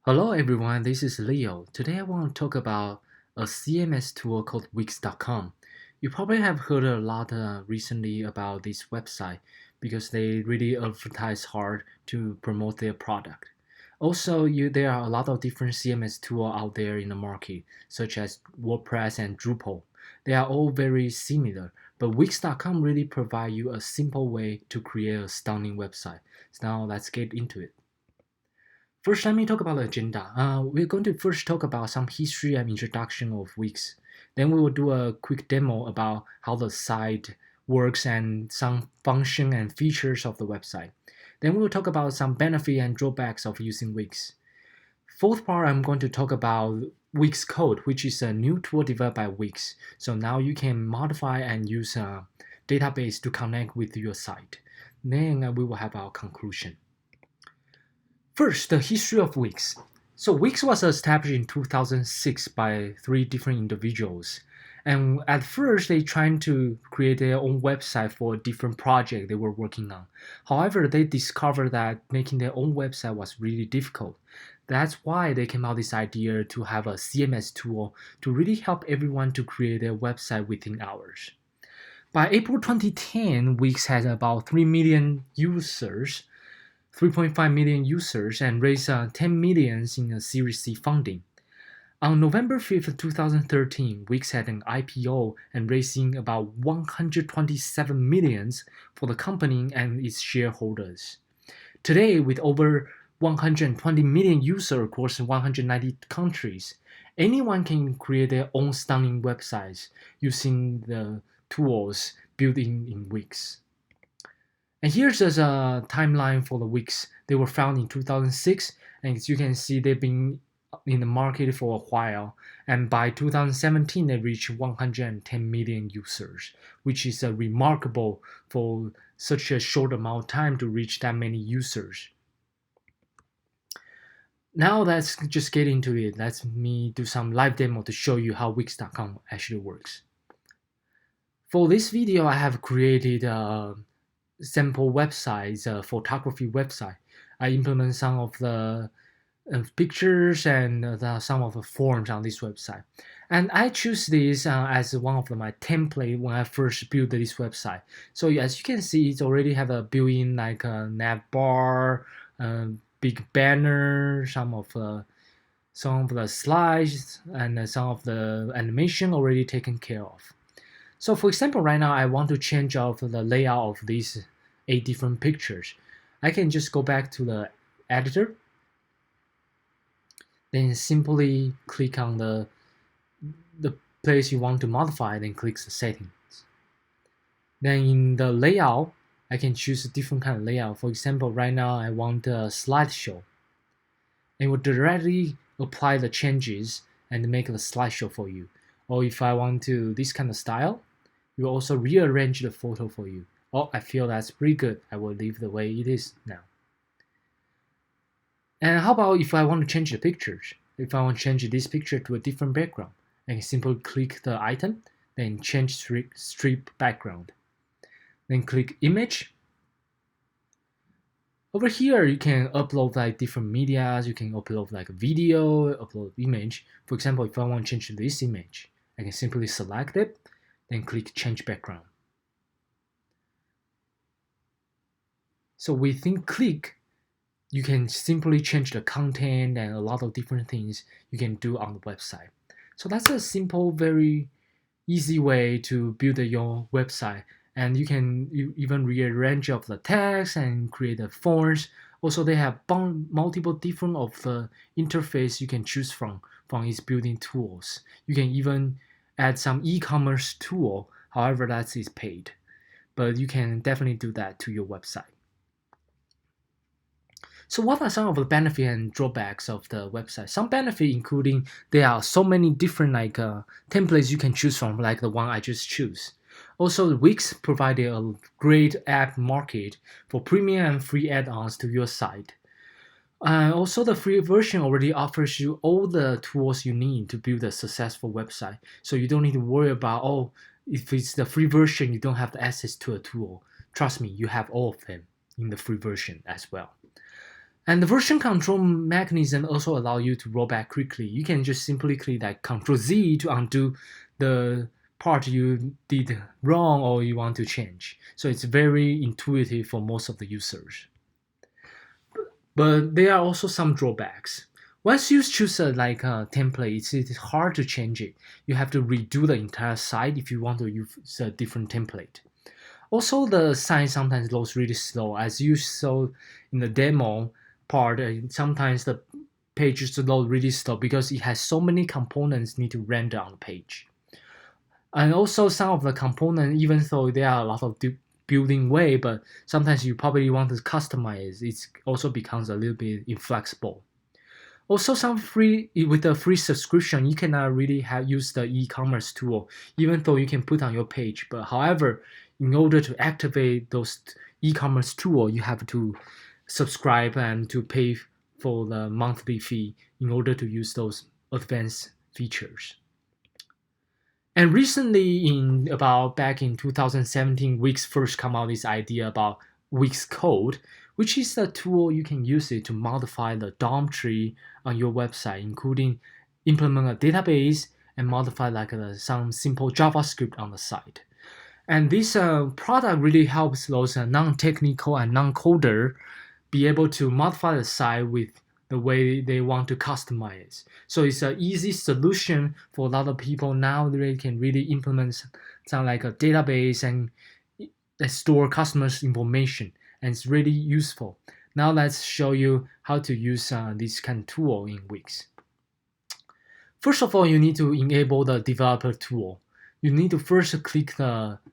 Hello everyone, this is Leo. Today I want to talk about a CMS tool called Wix.com. You probably have heard a lot recently about this website because they really advertise hard to promote their product. Also, there are a lot of different CMS tools out there in the market, such as WordPress and Drupal. They are all very similar, but Wix.com really provide you a simple way to create a stunning website. So now let's get into it. First, let me talk about the agenda. We're going to first talk about some history and introduction of Wix. Then we will do a quick demo about how the site works and some function and features of the website. Then we will talk about some benefit and drawbacks of using Wix. Fourth part, I'm going to talk about Wix Code, which is a new tool developed by Wix. So now you can modify and use a database to connect with your site. Then we will have our conclusion. First, the history of Wix. So Wix was established in 2006 by three different individuals. And at first, they tried to create their own website for a different project they were working on. However, they discovered that making their own website was really difficult. That's why they came out with this idea to have a CMS tool to really help everyone to create their website within hours. By April 2010, Wix had about 3 million users 3.5 million users and raised 10 million in a Series C funding. On November 5th, 2013, Wix had an IPO and raising about 127 millions for the company and its shareholders. Today, with over 120 million users across 190 countries, anyone can create their own stunning websites using the tools built in Wix. And here's just a timeline for the Wix. They were founded in 2006, and as you can see, they've been in the market for a while. And by 2017, they reached 110 million users, which is remarkable for such a short amount of time to reach that many users. Now let's just get into it. Let me do some live demo to show you how Wix.com actually works. For this video, I have created a sample websites, photography website. I implement some of the pictures and some of the forms on this website. And I choose this as one of my template when I first built this website. So as you can see, it already have a built-in like a nav bar, big banner, some of the slides, and some of the animation already taken care of. So for example, right now I want to change out the layout of these 8 different pictures. I can just go back to the editor, then simply click on the place you want to modify, then click the settings. Then in the layout, I can choose a different kind of layout. For example, right now I want a slideshow. It will directly apply the changes and make the slideshow for you. Or if I want to this kind of style, it will also rearrange the photo for you. Oh, I feel that's pretty good. I will leave the way it is now. And how about if I want to change the pictures? If I want to change this picture to a different background, I can simply click the item, then change strip background. Then click image. Over here, you can upload like different medias. You can upload like a video, upload image. For example, if I want to change this image, I can simply select it, then click change background. So within click, you can simply change the content and a lot of different things you can do on the website. So that's a simple, very easy way to build your website. And you can even rearrange of the text and create the fonts. Also, they have multiple different of the interface you can choose from its building tools. You can even add some e-commerce tool, however that is paid. But you can definitely do that to your website. So what are some of the benefits and drawbacks of the website? Some benefit including there are so many different templates you can choose from, like the one I just choose. Also, Wix provided a great app market for premium and free add-ons to your site. Also, the free version already offers you all the tools you need to build a successful website. So you don't need to worry about, oh, if it's the free version, you don't have the access to a tool. Trust me, you have all of them in the free version as well. And the version control mechanism also allow you to roll back quickly. You can just simply click like Ctrl Z to undo the part you did wrong or you want to change. So it's very intuitive for most of the users. But there are also some drawbacks. Once you choose a template, it's hard to change it. You have to redo the entire site if you want to use a different template. Also, the site sometimes loads really slow. As you saw in the demo part, sometimes the pages load really slow because it has so many components need to render on the page. And also some of the components, even though there are a lot of building way, but sometimes you probably want to customize, it also becomes a little bit inflexible. Also, with the free subscription, you cannot really use the e-commerce tool, even though you can put on your page. But however, in order to activate those e-commerce tool, you have to subscribe and to pay for the monthly fee in order to use those advanced features. And recently, back in 2017, Wix first come out this idea about Wix Code, which is a tool you can use it to modify the DOM tree on your website, including implement a database and modify some simple JavaScript on the site. And this product really helps those non-technical and non-coder be able to modify the site with the way they want to customize it. So it's an easy solution for a lot of people now. They can really implement something like a database and store customers' information, and it's really useful. Now let's show you how to use this kind of tool in Wix. First of all, you need to enable the developer tool. You need to first click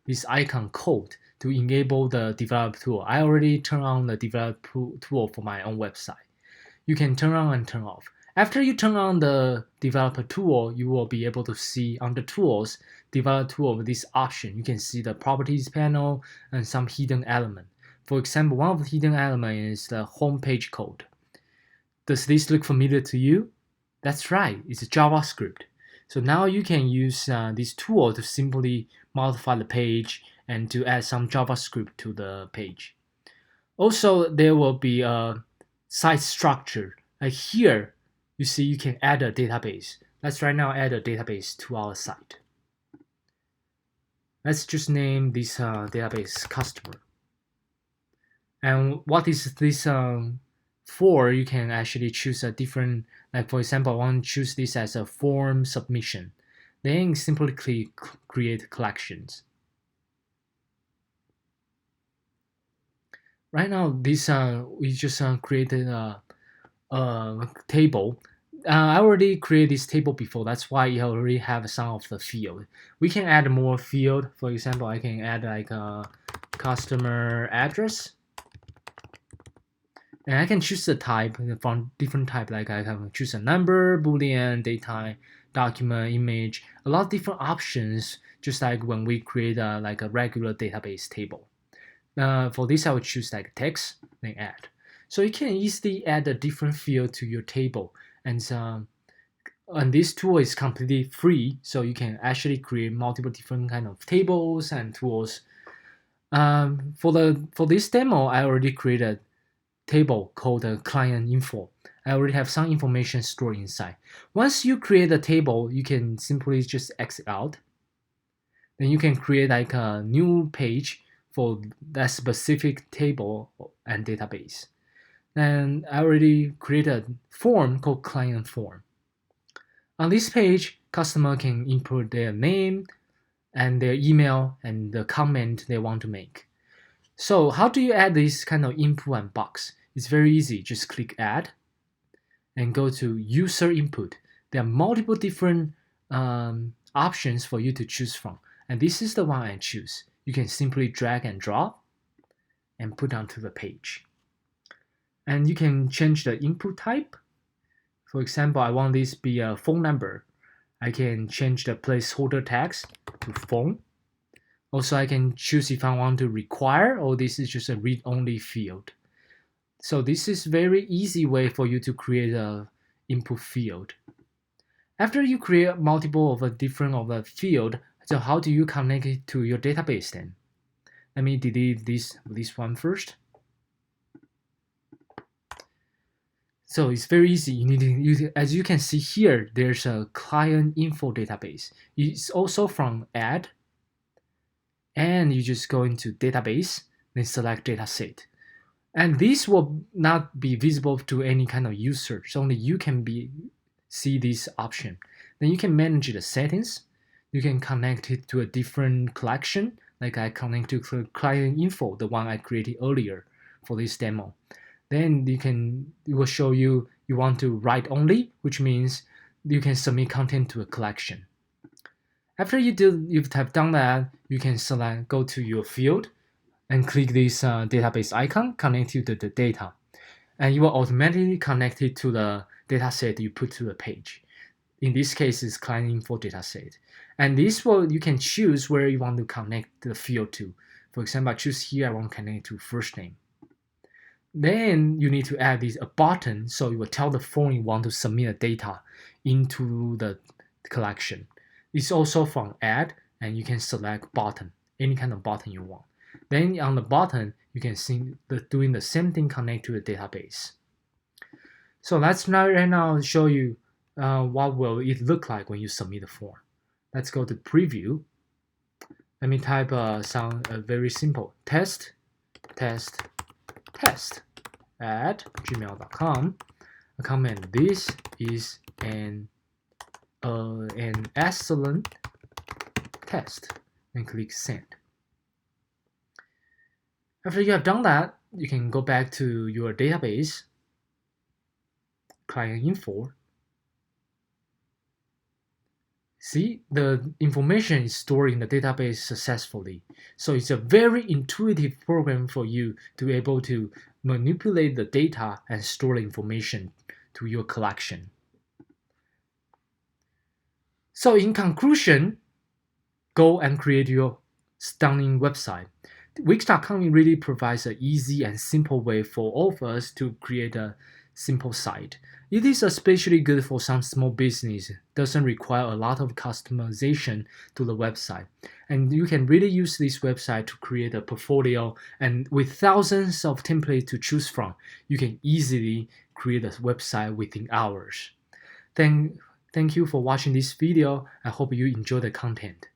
this icon code to enable the developer tool. I already turned on the developer tool for my own website. You can turn on and turn off. After you turn on the developer tool, you will be able to see under tools, developer tool with this option. You can see the properties panel and some hidden element. For example, one of the hidden elements is the home page code. Does this look familiar to you? That's right, it's JavaScript. So now you can use this tool to simply modify the page and to add some JavaScript to the page. Also, there will be a site structure. Like here, you see you can add a database. Let's right now add a database to our site. Let's just name this database customer. And what is this for? You can actually choose a different, like for example, I want to choose this as a form submission. Then simply click create collections. Right now, this we just created a table. I already created this table before. That's why you already have some of the field. We can add more field. For example, I can add like a customer address. And I can choose the type from different type. Like I can choose a number, boolean, data, document, image, a lot of different options. Just like when we create a regular database table. For this, I would choose like text, then add. So you can easily add a different field to your table, and this tool is completely free. So you can actually create multiple different kind of tables and tools. For this demo, I already created table called client info. I already have some information stored inside. Once you create a table, you can simply just exit out. Then you can create like a new page for that specific table and database. And I already created a form called client form. On this page, customer can input their name and their email and the comment they want to make. So how do you add this kind of input and box? It's very easy. Just click add and go to user input. There are multiple different options for you to choose from. And this is the one I choose. You can simply drag and drop and put onto the page. And you can change the input type. For example, I want this to be a phone number. I can change the placeholder text to phone. Also, I can choose if I want to require or this is just a read-only field. So this is very easy way for you to create a input field. After you create multiple of a different of a field, so how do you connect it to your database then? Let me delete this one first. So it's very easy. As you can see here, there's a client info database. It's also from add, and you just go into database, then select dataset. And this will not be visible to any kind of user. So only you can see this option. Then you can manage the settings. You can connect it to a different collection, like I connect to client info, the one I created earlier for this demo. Then it will show you want to write only, which means you can submit content to a collection. After you have done that, you can go to your field and click this database icon, connect you to the data. And you will automatically connect it to the dataset you put to the page. In this case, it's client info dataset. And you can choose where you want to connect the field to. For example, I choose here, I want to connect to first name. Then you need to add a button, so you will tell the form you want to submit the data into the collection. It's also from add, and you can select button, any kind of button you want. Then on the button, you can see doing the same thing, connect to the database. So let's right now show you what will it look like when you submit the form. Let's go to preview. Let me type very simple test at gmail.com. A comment: this is an excellent test, and click send. After you have done that, you can go back to your database, client info. See, the information is stored in the database successfully. So it's a very intuitive program for you to be able to manipulate the data and store the information to your collection. So in conclusion, go and create your stunning website. Wix.com really provides an easy and simple way for all of us to create a simple site. It is especially good for some small business. Doesn't require a lot of customization to the website. And you can really use this website to create a portfolio, and with thousands of templates to choose from, you can easily create a website within hours. Thank you for watching this video. I hope you enjoy the content.